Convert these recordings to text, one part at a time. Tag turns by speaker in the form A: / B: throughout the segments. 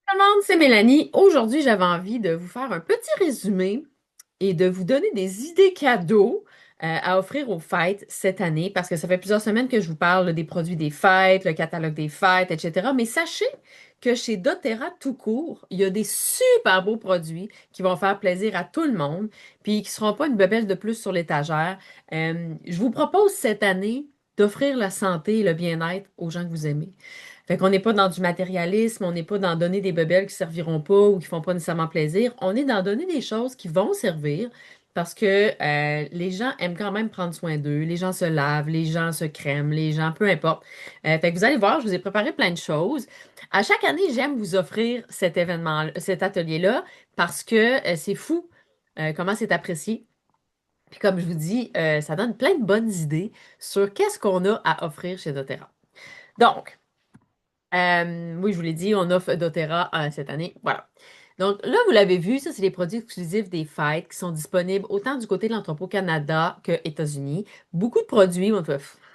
A: Tout le monde, c'est Mélanie. Aujourd'hui, j'avais envie de vous faire un petit résumé et de vous donner des idées cadeaux à offrir aux fêtes cette année, parce que ça fait plusieurs semaines que je vous parle là, des produits des fêtes, le catalogue des fêtes, etc. Mais sachez que chez doTERRA tout court, il y a des super beaux produits qui vont faire plaisir à tout le monde, puis qui ne seront pas une bebelle de plus sur l'étagère. Je vous propose cette année d'offrir la santé et le bien-être aux gens que vous aimez. Fait qu'on n'est pas dans du matérialisme, on n'est pas dans donner des bebelles qui serviront pas ou qui font pas nécessairement plaisir. On est dans donner des choses qui vont servir parce que les gens aiment quand même prendre soin d'eux. Les gens se lavent, les gens se crèment, les gens, peu importe. Fait que vous allez voir, je vous ai préparé plein de choses. À chaque année, j'aime vous offrir cet événement, cet atelier-là parce que c'est fou comment c'est apprécié. Puis comme je vous dis, ça donne plein de bonnes idées sur qu'est-ce qu'on a à offrir chez doTERRA. Donc, oui, je vous l'ai dit, on offre doTERRA cette année. Voilà. Donc là, vous l'avez vu, ça, c'est les produits exclusifs des fêtes qui sont disponibles autant du côté de l'entrepôt Canada que États-Unis. Beaucoup de produits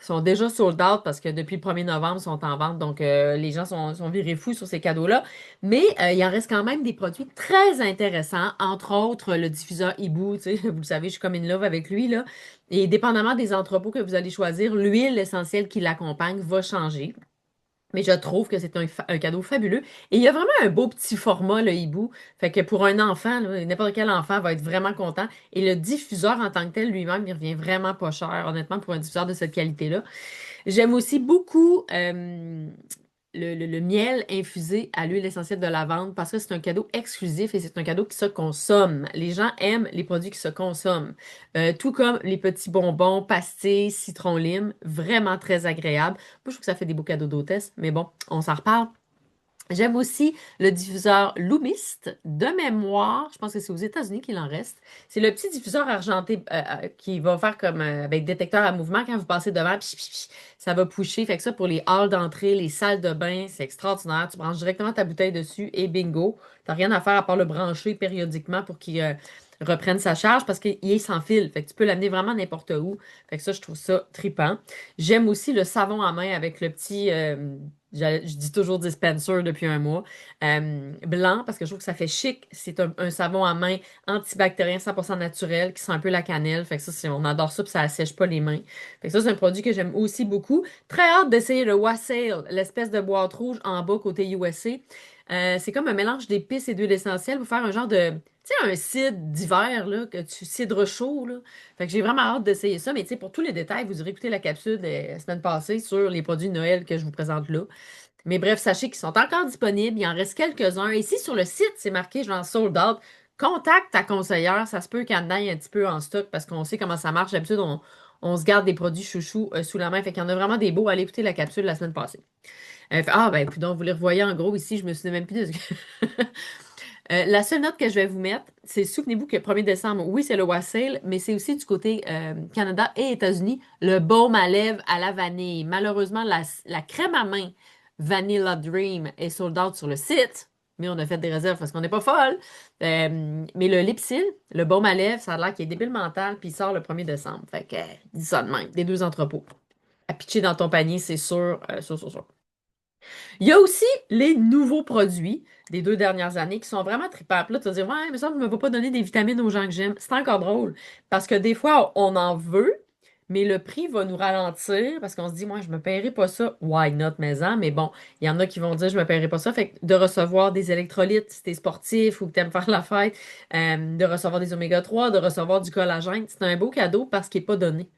A: sont déjà sold out parce que depuis le 1er novembre, ils sont en vente. Donc, les gens sont virés fous sur ces cadeaux-là. Mais il en reste quand même des produits très intéressants, entre autres le diffuseur Hibou. Tu sais, vous le savez, je suis comme in love avec lui, là. Et dépendamment des entrepôts que vous allez choisir, l'huile essentielle qui l'accompagne va changer. Mais je trouve que c'est un cadeau fabuleux. Et il y a vraiment un beau petit format, le hibou. Fait que pour un enfant, là, n'importe quel enfant va être vraiment content. Et le diffuseur en tant que tel lui-même, il revient vraiment pas cher, honnêtement, pour un diffuseur de cette qualité-là. J'aime aussi beaucoup le miel infusé à l'huile essentielle de lavande parce que c'est un cadeau exclusif et c'est un cadeau qui se consomme. Les gens aiment les produits qui se consomment. Tout comme les petits bonbons, pastilles, citron lime, vraiment très agréable. Moi, je trouve que ça fait des beaux cadeaux d'hôtesse, mais bon, on s'en reparle. J'aime aussi le diffuseur Lumist de mémoire. Je pense que c'est aux États-Unis qu'il en reste. C'est le petit diffuseur argenté qui va faire comme avec détecteur à mouvement. Quand vous passez devant, ça va pusher. Fait que ça, pour les halls d'entrée, les salles de bain, c'est extraordinaire. Tu branches directement ta bouteille dessus et bingo. T'as rien à faire à part le brancher périodiquement pour qu'il reprenne sa charge parce qu'il est sans fil. Fait que tu peux l'amener vraiment n'importe où. Fait que ça, je trouve ça trippant. J'aime aussi le savon à main avec le petit, je dis toujours dispenser depuis un mois, blanc parce que je trouve que ça fait chic. C'est un savon à main antibactérien 100% naturel qui sent un peu la cannelle. Fait que ça, on adore ça puis ça assèche pas les mains. Fait que ça, c'est un produit que j'aime aussi beaucoup. Très hâte d'essayer le Wassail, l'espèce de boîte rouge en bas côté USA. C'est comme un mélange d'épices et d'huile essentielle pour faire un genre de, tu sais, un cidre d'hiver, là, que tu cidre chaud, là. Fait que j'ai vraiment hâte d'essayer ça. Mais tu sais, pour tous les détails, vous aurez écouté la capsule la semaine passée sur les produits de Noël que je vous présente là. Mais bref, sachez qu'ils sont encore disponibles. Il en reste quelques-uns. Ici, sur le site, c'est marqué genre sold out. Contacte ta conseillère. Ça se peut qu'en dedans, il y ait un petit peu en stock parce qu'on sait comment ça marche. D'habitude, on se garde des produits chouchous sous la main. Fait qu'il y en a vraiment des beaux. Allez écouter la capsule la semaine passée. Ben, puis donc, vous les revoyez en gros ici. Je me souviens même plus de ce que... La seule note que je vais vous mettre, c'est souvenez-vous que le 1er décembre, oui, c'est le wassail, mais c'est aussi du côté Canada et États-Unis, le baume à lèvres à la vanille. Malheureusement, la crème à main Vanilla Dream est sold out sur le site, mais on a fait des réserves parce qu'on n'est pas folle. Mais le Lipsil, le baume à lèvres, ça a l'air qu'il est débile mental, puis il sort le 1er décembre. Fait que, dis ça de même, des deux entrepôts. À pitcher dans ton panier, c'est sûr, sûr, sûr, sûr. Il y a aussi les nouveaux produits des 2 dernières années qui sont vraiment tripables. Là, tu vas dire, ouais, mais ça ne me va pas donner des vitamines aux gens que j'aime. C'est encore drôle parce que des fois, on en veut, mais le prix va nous ralentir parce qu'on se dit, moi, je me paierai pas ça. Why not, maison? Mais bon, il y en a qui vont dire, je me paierai pas ça. Fait que de recevoir des électrolytes si t'es sportif ou que t'aimes faire la fête, de recevoir des oméga 3, de recevoir du collagène, c'est un beau cadeau parce qu'il n'est pas donné.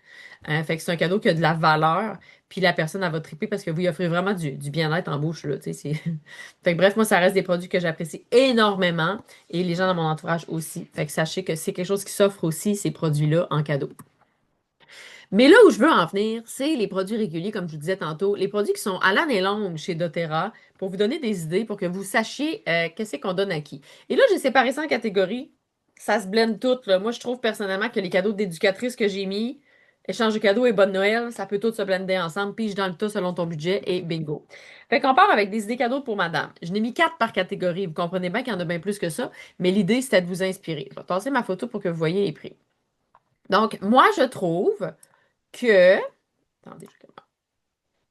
A: Fait que c'est un cadeau qui a de la valeur. Puis la personne, elle va triper parce que vous lui offrez vraiment du bien-être en bouche, là, tu sais, Fait que bref, moi, ça reste des produits que j'apprécie énormément et les gens dans mon entourage aussi. Fait que sachez que c'est quelque chose qui s'offre aussi, ces produits-là, en cadeau. Mais là où je veux en venir, c'est les produits réguliers, comme je vous disais tantôt, les produits qui sont à l'année longue chez doTERRA pour vous donner des idées, pour que vous sachiez qu'est-ce qu'on donne à qui. Et là, j'ai séparé ça en catégories. Ça se blende tout, là. Moi, je trouve personnellement que les cadeaux d'éducatrice que j'ai mis, échange de cadeaux et bonne Noël, ça peut tout se blender ensemble, pige dans le tas selon ton budget et bingo. Fait qu'on part avec des idées cadeaux pour madame. Je n'ai mis 4 par catégorie. Vous comprenez bien qu'il y en a bien plus que ça, mais l'idée, c'était de vous inspirer. Je vais tasser ma photo pour que vous voyez les prix. Donc, moi, je trouve que attendez,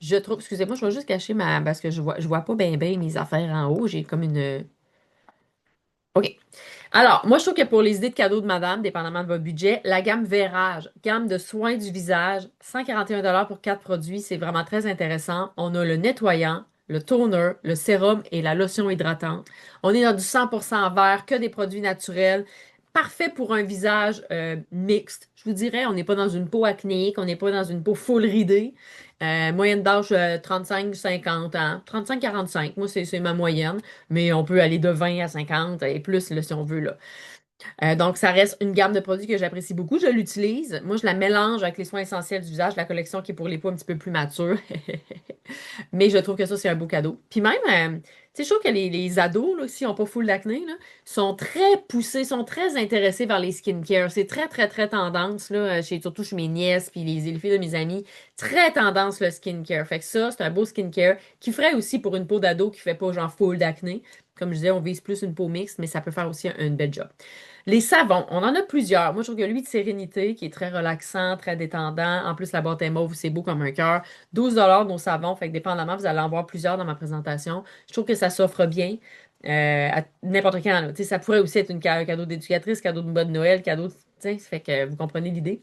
A: je trouve, excusez-moi, je vais juste cacher parce que je vois pas bien mes affaires en haut. J'ai comme une OK. Alors, moi, je trouve que pour les idées de cadeaux de madame, dépendamment de votre budget, la gamme Vérage, gamme de soins du visage, 141 pour 4 produits, c'est vraiment très intéressant. On a le nettoyant, le toner, le sérum et la lotion hydratante. On est dans du 100% vert, que des produits naturels. Parfait pour un visage mixte. Je vous dirais, on n'est pas dans une peau acnéique, on n'est pas dans une peau full ridée. Moyenne d'âge 35-50 ans. 35-45, moi, c'est ma moyenne. Mais on peut aller de 20 à 50 et plus là, si on veut. Là. Donc, ça reste une gamme de produits que j'apprécie beaucoup. Je l'utilise. Moi, je la mélange avec les soins essentiels du visage, la collection qui est pour les peaux un petit peu plus matures. Mais je trouve que ça, c'est un beau cadeau. Puis même, tu sais, je trouve que les ados, là, s'ils n'ont pas full d'acné, là, sont très poussés, sont très intéressés vers les skincare. C'est très, très, très tendance, là, surtout chez mes nièces, puis les filles de mes amis. Très tendance, le skincare. Fait que ça, c'est un beau skincare qui ferait aussi pour une peau d'ado qui fait pas genre full d'acné. Comme je disais, on vise plus une peau mixte, mais ça peut faire aussi une belle job. Les savons, on en a plusieurs. Moi, je trouve que lui de Sérénité, qui est très relaxant, très détendant. En plus, la boîte est mauve, c'est beau comme un cœur. 12 nos savons, fait que dépendamment, vous allez en voir plusieurs dans ma présentation. Je trouve que ça s'offre bien à n'importe quand. Là. Tu sais, ça pourrait aussi être un cadeau d'éducatrice, cadeau de bonne Noël, cadeau, tu sais, ça fait que vous comprenez l'idée.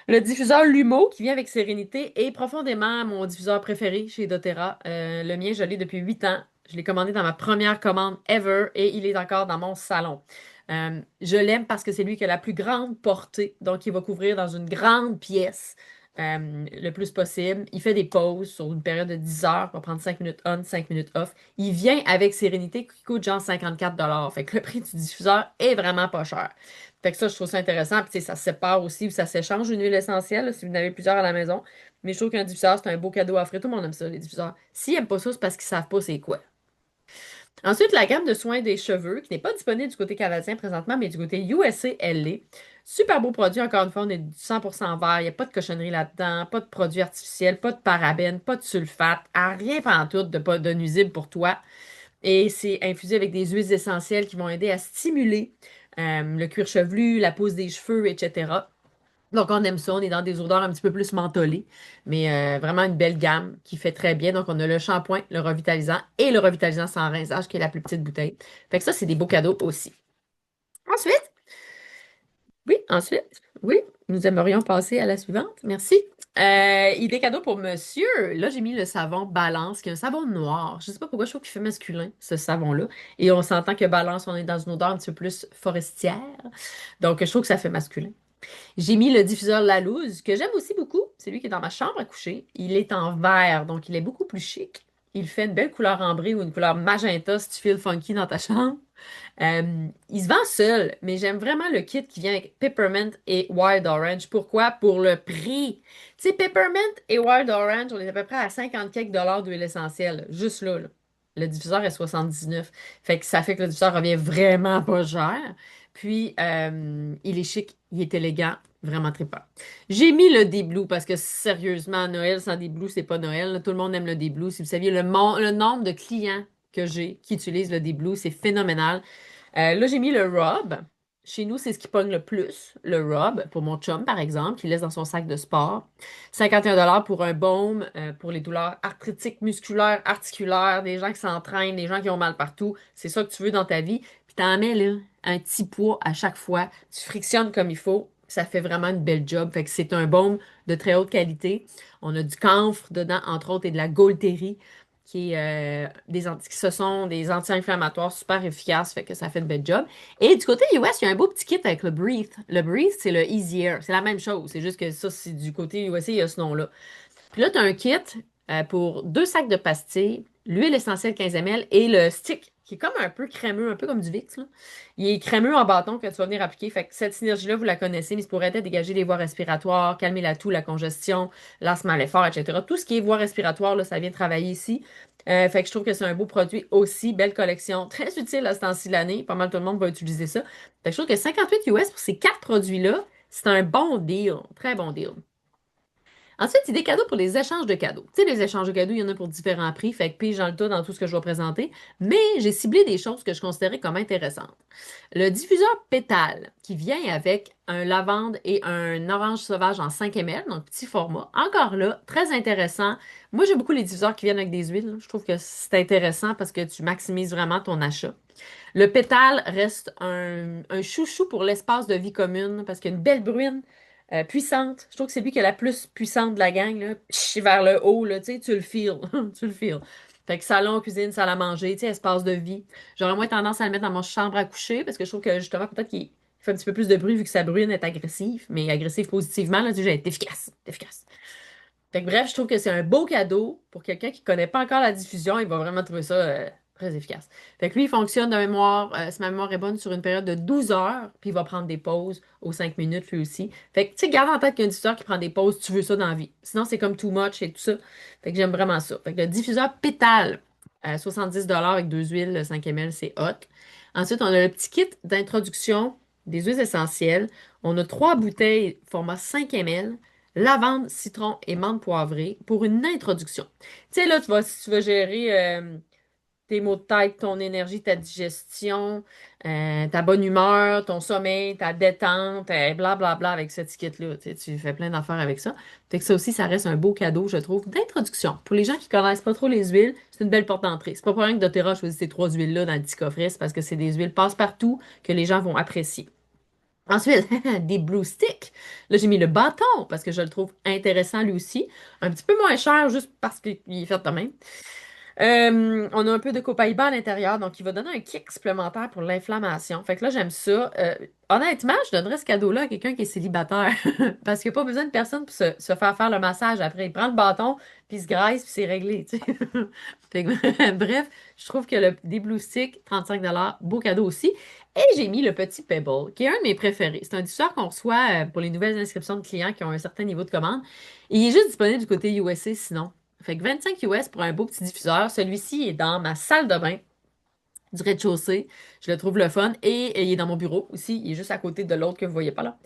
A: Le diffuseur Lumo, qui vient avec Sérénité, est profondément mon diffuseur préféré chez doTERRA. Le mien, je l'ai depuis 8 ans. Je l'ai commandé dans ma première commande ever et il est encore dans mon salon. Je l'aime parce que c'est lui qui a la plus grande portée, donc il va couvrir dans une grande pièce le plus possible. Il fait des pauses sur une période de 10 heures pour prendre 5 minutes on, 5 minutes off. Il vient avec Sérénité qui coûte genre 54 Fait que le prix du diffuseur est vraiment pas cher. Fait que ça, je trouve ça intéressant. Puis, tu sais, ça se sépare aussi ou ça s'échange une huile essentielle là, si vous en avez plusieurs à la maison. Mais je trouve qu'un diffuseur, c'est un beau cadeau à offrir. Tout le monde aime ça, les diffuseurs. S'ils n'aiment pas ça, c'est parce qu'ils savent pas c'est quoi. Ensuite, la gamme de soins des cheveux, qui n'est pas disponible du côté canadien présentement, mais du côté USA, elle l'est. Super beau produit, encore une fois, on est du 100% vert, il n'y a pas de cochonnerie là-dedans, pas de produits artificiels, pas de parabènes, pas de sulfate, rien pantoute de, pas de nuisible pour toi. Et c'est infusé avec des huiles essentielles qui vont aider à stimuler le cuir chevelu, la pousse des cheveux, etc. Donc, on aime ça. On est dans des odeurs un petit peu plus mentholées, mais vraiment une belle gamme qui fait très bien. Donc, on a le shampoing, le revitalisant et le revitalisant sans rinçage, qui est la plus petite bouteille. Fait que ça, c'est des beaux cadeaux aussi. Ensuite, oui, nous aimerions passer à la suivante. Merci. Idée cadeau pour monsieur. Là, j'ai mis le savon Balance, qui est un savon noir. Je sais pas pourquoi je trouve qu'il fait masculin, ce savon-là. Et on s'entend que Balance, on est dans une odeur un petit peu plus forestière. Donc, je trouve que ça fait masculin. J'ai mis le diffuseur Lalouse, que j'aime aussi beaucoup. C'est lui qui est dans ma chambre à coucher. Il est en vert, donc il est beaucoup plus chic. Il fait une belle couleur ambrée ou une couleur magenta si tu files funky dans ta chambre. Il se vend seul, mais j'aime vraiment le kit qui vient avec Peppermint et Wild Orange. Pourquoi? Pour le prix. Tu sais, Peppermint et Wild Orange, on est à peu près à 50 quelques dollars d'huile essentielle. Juste là, là. Le diffuseur est 79. Fait que ça fait que le diffuseur revient vraiment pas cher. Puis, il est chic, il est élégant, vraiment trippant. J'ai mis le D-Blue parce que sérieusement, Noël sans D-Blue, c'est pas Noël. Là. Tout le monde aime le D-Blue. Si vous saviez le nombre de clients que j'ai qui utilisent le D-Blue, c'est phénoménal. Là, j'ai mis le rub. Chez nous, c'est ce qui pogne le plus, le rub, pour mon chum, par exemple, qui laisse dans son sac de sport. 51 pour un baume pour les douleurs arthritiques, musculaires, articulaires, des gens qui s'entraînent, des gens qui ont mal partout. C'est ça que tu veux dans ta vie. Puis t'en mets, là, un petit poids à chaque fois. Tu frictionnes comme il faut. Ça fait vraiment une belle job. Fait que c'est un baume de très haute qualité. On a du camphre dedans, entre autres, et de la Gaultérie qui ce sont des anti-inflammatoires super efficaces, fait que ça fait de bel job. Et du côté US, il y a un beau petit kit avec le Breathe. Le Breathe, c'est le Easier. C'est la même chose, c'est juste que ça, c'est du côté USA, il y a ce nom-là. Puis là, tu as un kit pour 2 sacs de pastilles, l'huile essentielle 15 ml et le stick qui est comme un peu crémeux, un peu comme du Vicks, là. Il est crémeux en bâton que tu vas venir appliquer. Fait que cette synergie-là, vous la connaissez, mais ça pourrait être dégager les voies respiratoires, calmer la toux, la congestion, l'asthme à l'effort, etc. Tout ce qui est voies respiratoires, là, ça vient travailler ici. Fait que je trouve que c'est un beau produit aussi, belle collection, très utile à ce temps-ci de l'année. Pas mal tout le monde va utiliser ça. Fait que je trouve que 58 US pour ces 4 produits-là, c'est un bon deal, très bon deal. Ensuite, il y a des cadeaux pour les échanges de cadeaux. Tu sais, les échanges de cadeaux, il y en a pour différents prix, fait que pige dans le tas dans tout ce que je vais présenter, mais j'ai ciblé des choses que je considérais comme intéressantes. Le diffuseur pétale, qui vient avec un lavande et un orange sauvage en 5 ml, donc petit format. Encore là, très intéressant. Moi, j'aime beaucoup les diffuseurs qui viennent avec des huiles. Je trouve que c'est intéressant parce que tu maximises vraiment ton achat. Le pétale reste un chouchou pour l'espace de vie commune parce qu'il y a une belle bruine puissante. Je trouve que c'est lui qui est la plus puissante de la gang, là. Psh, vers le haut, là, tu sais, tu le feels. Tu le feels. Fait que salon, cuisine, salle à manger, tu sais, espace de vie. J'aurais moins tendance à le mettre dans mon chambre à coucher parce que je trouve que justement, peut-être qu'il fait un petit peu plus de bruit vu que sa bruine est agressive, mais agressive positivement, là, tu sais, elle est efficace. Efficace. Fait que bref, je trouve que c'est un beau cadeau pour quelqu'un qui connaît pas encore la diffusion. Il va vraiment trouver ça très efficace. Fait que lui, il fonctionne de mémoire, si ma mémoire est bonne, sur une période de 12 heures, puis il va prendre des pauses aux 5 minutes lui aussi. Fait que, tu sais, garde en tête qu'un diffuseur qui prend des pauses, tu veux ça dans la vie. Sinon, c'est comme too much et tout ça. Fait que j'aime vraiment ça. Fait que le diffuseur pétale, 70 avec deux huiles, 5 ml, c'est hot. Ensuite, on a le petit kit d'introduction des huiles essentielles. On a trois bouteilles format 5 ml lavande, citron et menthe poivrée pour une introduction. Tu sais, là, si tu vas gérer tes maux de tête, ton énergie, ta digestion, ta bonne humeur, ton sommeil, ta détente, blablabla avec cette étiquette-là. Tu sais, tu fais plein d'affaires avec ça. Fait que ça aussi, ça reste un beau cadeau, je trouve, d'introduction. Pour les gens qui connaissent pas trop les huiles, c'est une belle porte d'entrée. C'est pas pour rien que doTERRA a choisi ces trois huiles-là dans le petit coffret, c'est parce que c'est des huiles passe-partout que les gens vont apprécier. Ensuite, des blue sticks. Là, j'ai mis le bâton parce que je le trouve intéressant lui aussi. Un petit peu moins cher juste parce qu'il est fait de même. On a un peu de copaïba à l'intérieur, donc il va donner un kick supplémentaire pour l'inflammation. Fait que là, j'aime ça. Honnêtement, je donnerais ce cadeau-là à quelqu'un qui est célibataire. Parce qu'il n'y a pas besoin de personne pour se faire faire le massage après. Il prend le bâton, puis il se graisse, puis c'est réglé, tu sais. Fait que, bref, je trouve que des Blue Sticks, 35 beau cadeau aussi. Et j'ai mis le petit Pebble, qui est un de mes préférés. C'est un diffuseur qu'on reçoit pour les nouvelles inscriptions de clients qui ont un certain niveau de commande. Et il est juste disponible du côté USA sinon. Fait que 25 US pour un beau petit diffuseur. Celui-ci est dans ma salle de bain du rez-de-chaussée. Je le trouve le fun. Et il est dans mon bureau aussi. Il est juste à côté de l'autre que vous voyez pas là.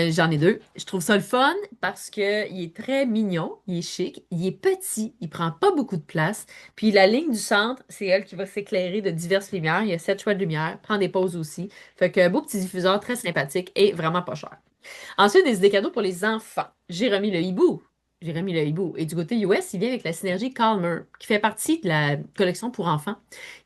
A: J'en ai deux. Je trouve ça le fun parce que il est très mignon, il est chic, il est petit, il prend pas beaucoup de place. Puis la ligne du centre, c'est elle qui va s'éclairer de diverses lumières. Il y a 7 choix de lumière, prend des pauses aussi. Fait que beau petit diffuseur très sympathique et vraiment pas cher. Ensuite, des idées cadeaux pour les enfants. J'ai remis le hibou. J'ai remis le hibou. Et du côté US, il vient avec la synergie Calmer, qui fait partie de la collection pour enfants,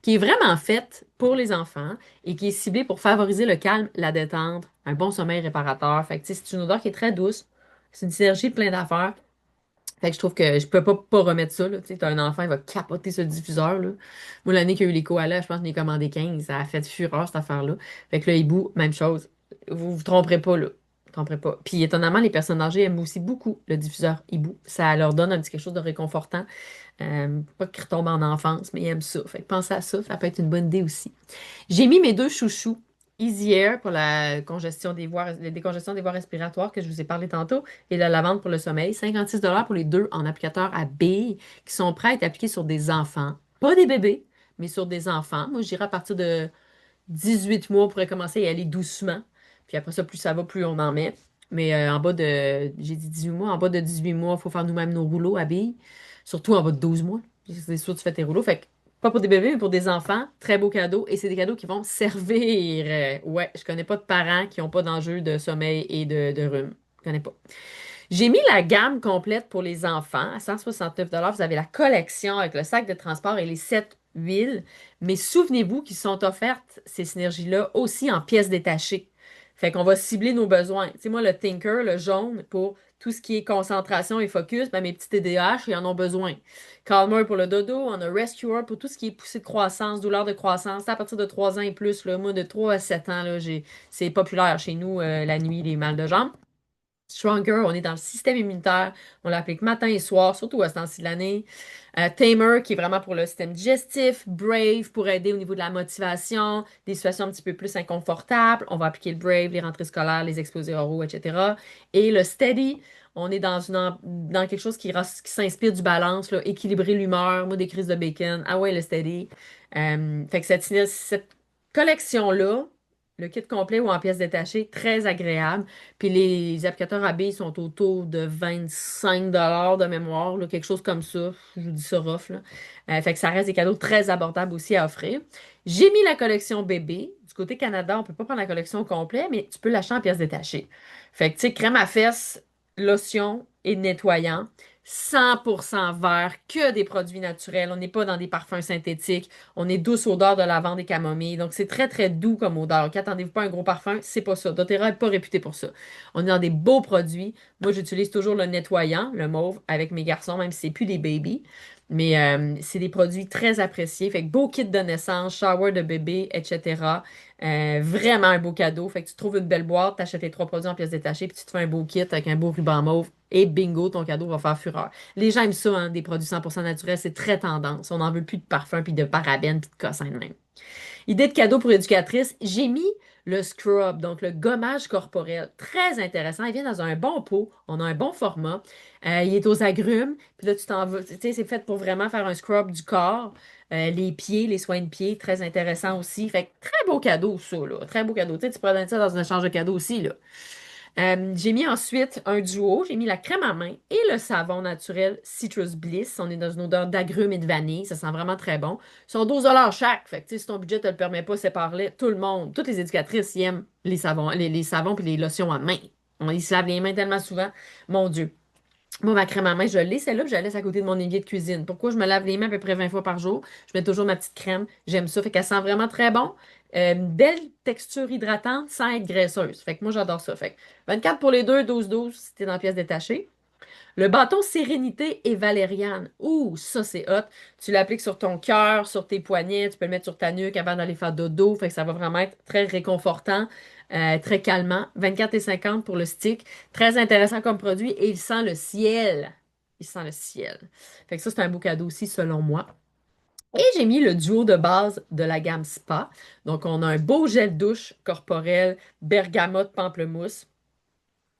A: qui est vraiment faite pour les enfants et qui est ciblée pour favoriser le calme, la détente, un bon sommeil réparateur. Fait que, tu sais, c'est une odeur qui est très douce. C'est une synergie de plein d'affaires. Fait que je trouve que je peux pas remettre ça, là. Tu sais, t'as un enfant, il va capoter ce diffuseur, là. Moi, l'année qu'il y a eu les koalas, je pense que j'en ai commandé 15. Ça a fait fureur, cette affaire-là. Fait que le hibou, même chose. Vous vous tromperez pas, là. Vous tromperez pas. Puis, étonnamment, les personnes âgées aiment aussi beaucoup le diffuseur hibou. Ça leur donne un petit quelque chose de réconfortant. Pas qu'ils retombent en enfance, mais ils aiment ça. Fait que pensez à ça, ça peut être une bonne idée aussi. J'ai mis mes deux chouchous. Easy Air pour la congestion la décongestion des voies respiratoires que je vous ai parlé tantôt et la lavande pour le sommeil. 56 pour les deux en applicateur à billes qui sont prêts à être appliqués sur des enfants. Pas des bébés, mais sur des enfants. Moi, je dirais à partir de 18 mois, on pourrait commencer à y aller doucement. Puis après ça, plus ça va, plus on en met. Mais j'ai dit 18 mois, en bas de 18 mois, il faut faire nous-mêmes nos rouleaux à billes. Surtout en bas de 12 mois. C'est sûr, tu fais tes rouleaux. Fait que, pas pour des bébés, mais pour des enfants. Très beau cadeau. Et c'est des cadeaux qui vont servir. Ouais, je connais pas de parents qui n'ont pas d'enjeu de sommeil et de rhume. Je connais pas. J'ai mis la gamme complète pour les enfants à 169 Vous avez la collection avec le sac de transport et les 7 huiles. Mais souvenez-vous qu'ils sont offertes, ces synergies-là, aussi en pièces détachées. Fait qu'on va cibler nos besoins. Tu sais, moi, le Tinker, le jaune, pour tout ce qui est concentration et focus, ben, mes petits TDAH, ils en ont besoin. Calmer pour le dodo, on a Rescuer pour tout ce qui est poussée de croissance, douleur de croissance, à partir de 3 ans et plus, là, moi, de 3 à 7 ans, là, c'est populaire chez nous, la nuit, les mal de jambes. Stronger, on est dans le système immunitaire. On l'applique matin et soir, surtout à ce temps-ci de l'année. Tamer, qui est vraiment pour le système digestif. Brave, pour aider au niveau de la motivation, des situations un petit peu plus inconfortables. On va appliquer le Brave, les rentrées scolaires, les exposés oraux, etc. Et le Steady, on est dans quelque chose qui s'inspire du balance, là, équilibrer l'humeur, moi, des crises de bacon. Ah ouais, le Steady. Fait que cette collection-là, Le kit complet ou en pièces détachées, très agréable. Puis les applicateurs à billes sont autour de 25 $ de mémoire, là, quelque chose comme ça. Je vous dis ça rough, là. Fait que ça reste des cadeaux très abordables aussi à offrir. J'ai mis la collection bébé. Du côté Canada, on peut pas prendre la collection au complet, mais tu peux l'acheter en pièces détachées. Fait que, tu sais, crème à fesses, lotion et nettoyant. 100% vert, que des produits naturels. On n'est pas dans des parfums synthétiques. On est douce odeur de lavande et camomille. Donc, c'est très, très doux comme odeur. Donc, attendez-vous pas à un gros parfum. C'est pas ça. doTERRA n'est pas réputé pour ça. On est dans des beaux produits. Moi, j'utilise toujours le nettoyant, le mauve, avec mes garçons, même si c'est plus des babies. Mais c'est des produits très appréciés. Fait que beau kit de naissance, shower de bébé, etc. Vraiment un beau cadeau. Fait que tu trouves une belle boîte, t'achètes les trois produits en pièces détachées, puis tu te fais un beau kit avec un beau ruban mauve. Et bingo, ton cadeau va faire fureur. Les gens aiment ça, hein, des produits 100% naturels. C'est très tendance. On n'en veut plus de parfum, puis de parabènes, puis de cossins de même. Idée de cadeau pour éducatrice, j'ai mis le scrub, donc le gommage corporel. Très intéressant. Il vient dans un bon pot. On a un bon format. Il est aux agrumes. Puis là, tu t'en vas. Tu sais, c'est fait pour vraiment faire un scrub du corps. Les pieds, les soins de pieds, très intéressant aussi. Fait que très beau cadeau, ça, là. Très beau cadeau. Tu sais, tu pourrais donner ça dans un échange de cadeaux aussi, là. J'ai mis ensuite un duo, j'ai mis la crème à main et le savon naturel Citrus Bliss. On est dans une odeur d'agrumes et de vanille, ça sent vraiment très bon. Ils sont 12 $ chaque, fait que tu sais, si ton budget te le permet pas, sépare-les. Tout le monde, toutes les éducatrices ils aiment les savons puis les lotions à main. Ils se lavent les mains tellement souvent, mon Dieu. Moi, ma crème à main, je l'ai, celle-là, puis je la laisse à côté de mon évier de cuisine. Pourquoi je me lave les mains à peu près 20 fois par jour? Je mets toujours ma petite crème. J'aime ça. Fait qu'elle sent vraiment très bon. Une belle texture hydratante sans être graisseuse. Fait que moi, j'adore ça. Fait que 24 pour les deux, 12 si t'es dans la pièce détachée. Le bâton Sérénité et Valériane. Ouh, ça c'est hot. Tu l'appliques sur ton cœur, sur tes poignets, tu peux le mettre sur ta nuque avant d'aller faire dodo. Fait que ça va vraiment être très réconfortant, très calmant. 24,50 pour le stick. Très intéressant comme produit et il sent le ciel. Il sent le ciel. Fait que ça, c'est un beau cadeau aussi, selon moi. Et j'ai mis le duo de base de la gamme Spa. Donc, on a un beau gel douche corporel, bergamote, pamplemousse.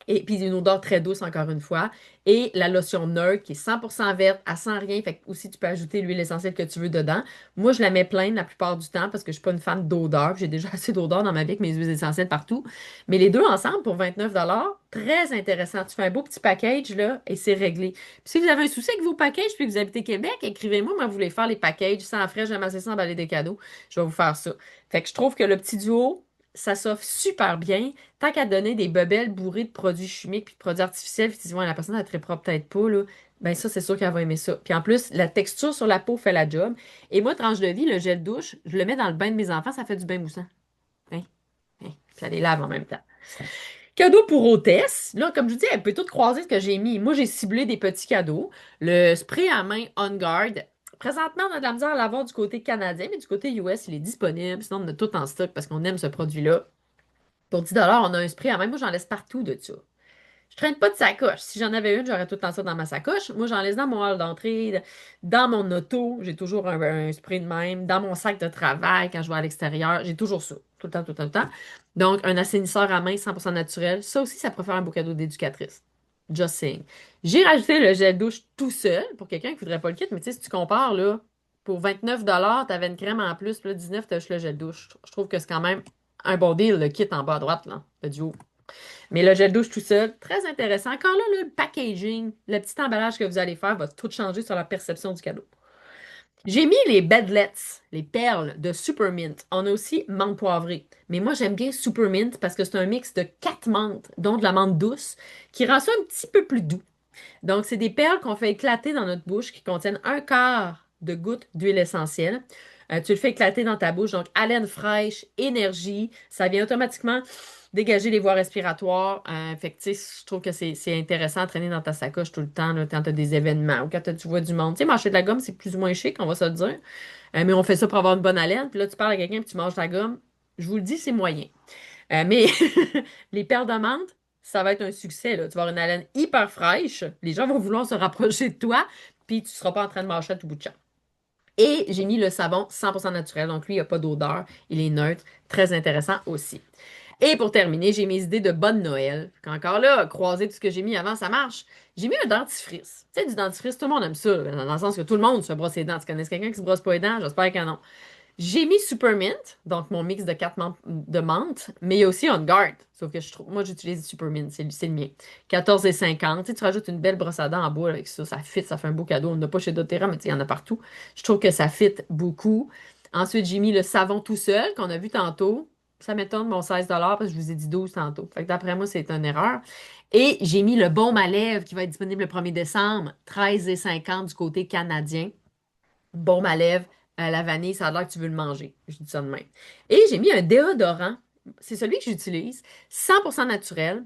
A: Et puis une odeur très douce, encore une fois. Et la lotion neutre qui est 100% verte, elle sent rien. Fait que aussi, tu peux ajouter l'huile essentielle que tu veux dedans. Moi, je la mets pleine la plupart du temps parce que je suis pas une fan d'odeur. J'ai déjà assez d'odeur dans ma vie avec mes huiles essentielles partout. Mais les deux ensemble, pour 29 $ très intéressant. Tu fais un beau petit package, là, et c'est réglé. Puis si vous avez un souci avec vos packages, puis que vous habitez Québec, écrivez-moi. Moi, vous voulez faire les packages sans frais. J'aime assez ça emballer des cadeaux. Je vais vous faire ça. Fait que je trouve que le petit duo, ça s'offre super bien. Tant qu'à donner des bebelles bourrées de produits chimiques puis de produits artificiels, puis tu dis, ouais, la personne elle très propre peut-être pas, là, ben ça, c'est sûr qu'elle va aimer ça. Puis en plus, la texture sur la peau fait la job. Et moi, tranche de vie, le gel douche, je le mets dans le bain de mes enfants, ça fait du bain moussant. Hein? Hein? Puis ça les lave en même temps. Cadeau pour hôtesse. Là, comme je vous dis, elle peut tout croiser ce que j'ai mis. Moi, j'ai ciblé des petits cadeaux. Le spray à main On Guard. Présentement, on a de la misère à l'avoir du côté canadien, mais du côté US, il est disponible. Sinon, on a tout en stock parce qu'on aime ce produit-là. Pour 10 $ on a un spray à main. Moi, j'en laisse partout de ça. Je traîne pas de sacoche. Si j'en avais une, j'aurais tout le temps ça dans ma sacoche. Moi, j'en laisse dans mon hall d'entrée, dans mon auto. J'ai toujours un spray de même. Dans mon sac de travail, quand je vais à l'extérieur, j'ai toujours ça. Tout le temps, tout le temps, tout le temps. Donc, un assainisseur à main 100% naturel. Ça aussi, ça pourrait faire un beau cadeau d'éducatrice. Just saying. J'ai rajouté le gel douche tout seul pour quelqu'un qui ne voudrait pas le kit. Mais tu sais, si tu compares, là, pour 29 $, tu avais une crème en plus, puis là, 19, tu as juste le gel douche. Je trouve que c'est quand même un bon deal, le kit en bas à droite, là, le duo. Mais le gel douche tout seul, très intéressant. Encore là, le packaging, le petit emballage que vous allez faire va tout changer sur la perception du cadeau. J'ai mis les bedlets, les perles de Supermint. On a aussi menthe poivrée. Mais moi, j'aime bien Supermint parce que c'est un mix de 4 menthes, dont de la menthe douce, qui rend ça un petit peu plus doux. Donc, c'est des perles qu'on fait éclater dans notre bouche qui contiennent un quart de goutte d'huile essentielle. Tu le fais éclater dans ta bouche. Donc, haleine fraîche, énergie. Ça vient automatiquement dégager les voies respiratoires. Fait que, tu sais, je trouve que c'est intéressant à traîner dans ta sacoche tout le temps, là, quand tu as des événements ou quand tu vois du monde. Tu sais, mâcher de la gomme, c'est plus ou moins chic, on va se le dire. Mais on fait ça pour avoir une bonne haleine. Puis là, tu parles à quelqu'un puis tu manges ta gomme. Je vous le dis, c'est moyen. Mais les perles de menthe, ça va être un succès, là. Tu vas avoir une haleine hyper fraîche. Les gens vont vouloir se rapprocher de toi, puis tu ne seras pas en train de marcher à tout bout de champ. Et j'ai mis le savon 100% naturel, donc lui, il n'y a pas d'odeur, il est neutre, très intéressant aussi. Et pour terminer, j'ai mes idées de bonne Noël. Encore là, croiser tout ce que j'ai mis avant, ça marche. J'ai mis un dentifrice. Tu sais, du dentifrice, tout le monde aime ça, dans le sens que tout le monde se brosse les dents. Tu connais quelqu'un qui se brosse pas les dents? J'espère que non. J'ai mis Supermint, donc mon mix de 4 menthes, de menthe, mais il y a aussi On Guard. Sauf que moi, j'utilise Supermint, c'est le mien. 14,50. Tu sais, tu rajoutes une belle brosse à dents en bois avec ça, ça fit, ça fait un beau cadeau. On n'a pas chez doTERRA, mais tu sais, il y en a partout. Je trouve que ça fit beaucoup. Ensuite, j'ai mis le savon tout seul, qu'on a vu tantôt. Ça m'étonne, mon 16 parce que je vous ai dit 12 tantôt. Fait que d'après moi, c'est une erreur. Et j'ai mis le baume à lèvres qui va être disponible le 1er décembre, 13,50 du côté canadien. Baume à lèvres à la vanille, ça a l'air que tu veux le manger. Je dis ça de même. Et j'ai mis un déodorant. C'est celui que j'utilise, 100% naturel.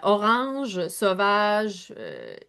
A: Orange, sauvage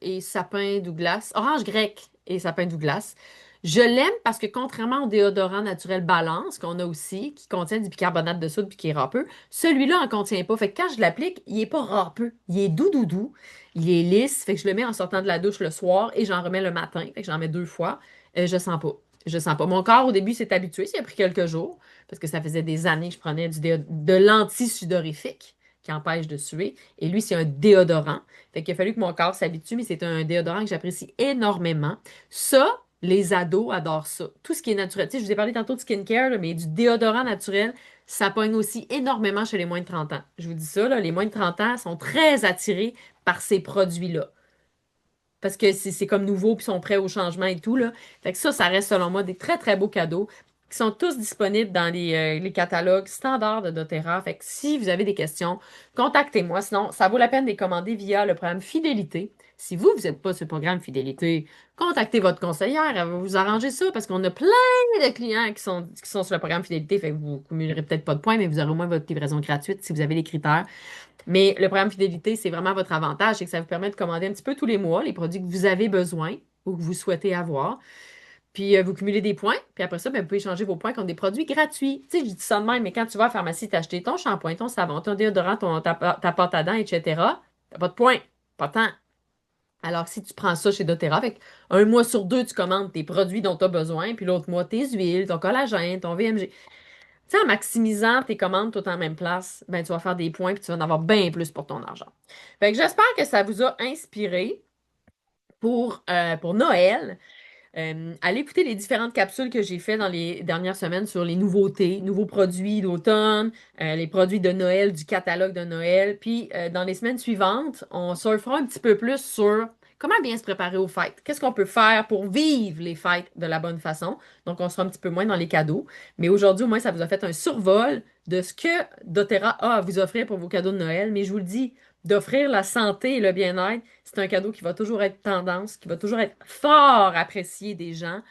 A: et sapin Douglas. Orange grec et sapin Douglas. Je l'aime parce que contrairement au déodorant naturel Balance qu'on a aussi, qui contient du bicarbonate de soude puis qui est râpeux, celui-là en contient pas. Fait que quand je l'applique, il est pas râpeux. Il est doux, doux, doux. Il est lisse. Fait que je le mets en sortant de la douche le soir et j'en remets le matin. Fait que j'en mets 2 fois. Je sens pas. Je sens pas. Mon corps, au début, s'est habitué. Ça a pris quelques jours parce que ça faisait des années que je prenais de l'anti-sudorifique qui empêche de suer. Et lui, c'est un déodorant. Fait qu'il a fallu que mon corps s'habitue, mais c'est un déodorant que j'apprécie énormément. Ça, les ados adorent ça. Tout ce qui est naturel. Tu sais, je vous ai parlé tantôt de skincare, là, mais du déodorant naturel, ça pogne aussi énormément chez les moins de 30 ans. Je vous dis ça, là, les moins de 30 ans sont très attirés par ces produits-là. Parce que c'est comme nouveau, puis ils sont prêts au changement et tout, là. Fait que ça reste selon moi des très, très beaux cadeaux qui sont tous disponibles dans les catalogues standards de doTERRA. Fait que si vous avez des questions, contactez-moi. Sinon, ça vaut la peine de les commander via le programme Fidélité. Si vous n'êtes pas sur le programme Fidélité, contactez votre conseillère. Elle va vous arranger ça parce qu'on a plein de clients qui sont sur le programme Fidélité. Fait que vous ne cumulerez peut-être pas de points, mais vous aurez au moins votre livraison gratuite si vous avez les critères. Mais le programme Fidélité, c'est vraiment votre avantage, c'est que ça vous permet de commander un petit peu tous les mois les produits que vous avez besoin ou que vous souhaitez avoir. Puis vous cumulez des points, puis après ça, ben, vous pouvez échanger vos points contre des produits gratuits. Tu sais, je dis ça de même, mais quand tu vas à la pharmacie t'acheter ton shampoing, ton savon, ton déodorant, ta pâte à dents, etc., t'as pas de points, pas tant. Alors, si tu prends ça chez doTERRA, avec un mois sur deux, tu commandes tes produits dont tu as besoin, puis l'autre mois, tes huiles, ton collagène, ton VMG. Tu sais, en maximisant tes commandes tout en même place, ben, tu vas faire des points puis tu vas en avoir bien plus pour ton argent. Fait que j'espère que ça vous a inspiré pour Noël. Allez écouter les différentes capsules que j'ai fait dans les dernières semaines sur les nouveautés, nouveaux produits d'automne, les produits de Noël, du catalogue de Noël. Puis dans les semaines suivantes, on surfera un petit peu plus sur comment bien se préparer aux fêtes. Qu'est-ce qu'on peut faire pour vivre les fêtes de la bonne façon? Donc, on sera un petit peu moins dans les cadeaux. Mais aujourd'hui, au moins, ça vous a fait un survol de ce que doTERRA a à vous offrir pour vos cadeaux de Noël. Mais je vous le dis, d'offrir la santé et le bien-être, c'est un cadeau qui va toujours être tendance, qui va toujours être fort apprécié des gens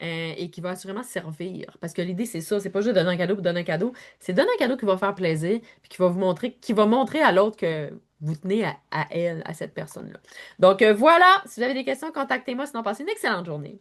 A: et qui va assurément servir. Parce que l'idée, c'est ça, c'est pas juste donner un cadeau pour donner un cadeau, c'est donner un cadeau qui va faire plaisir, puis qui va vous montrer, qui va montrer à l'autre que vous tenez à elle, à cette personne-là. Donc voilà, si vous avez des questions, contactez-moi, sinon passez une excellente journée.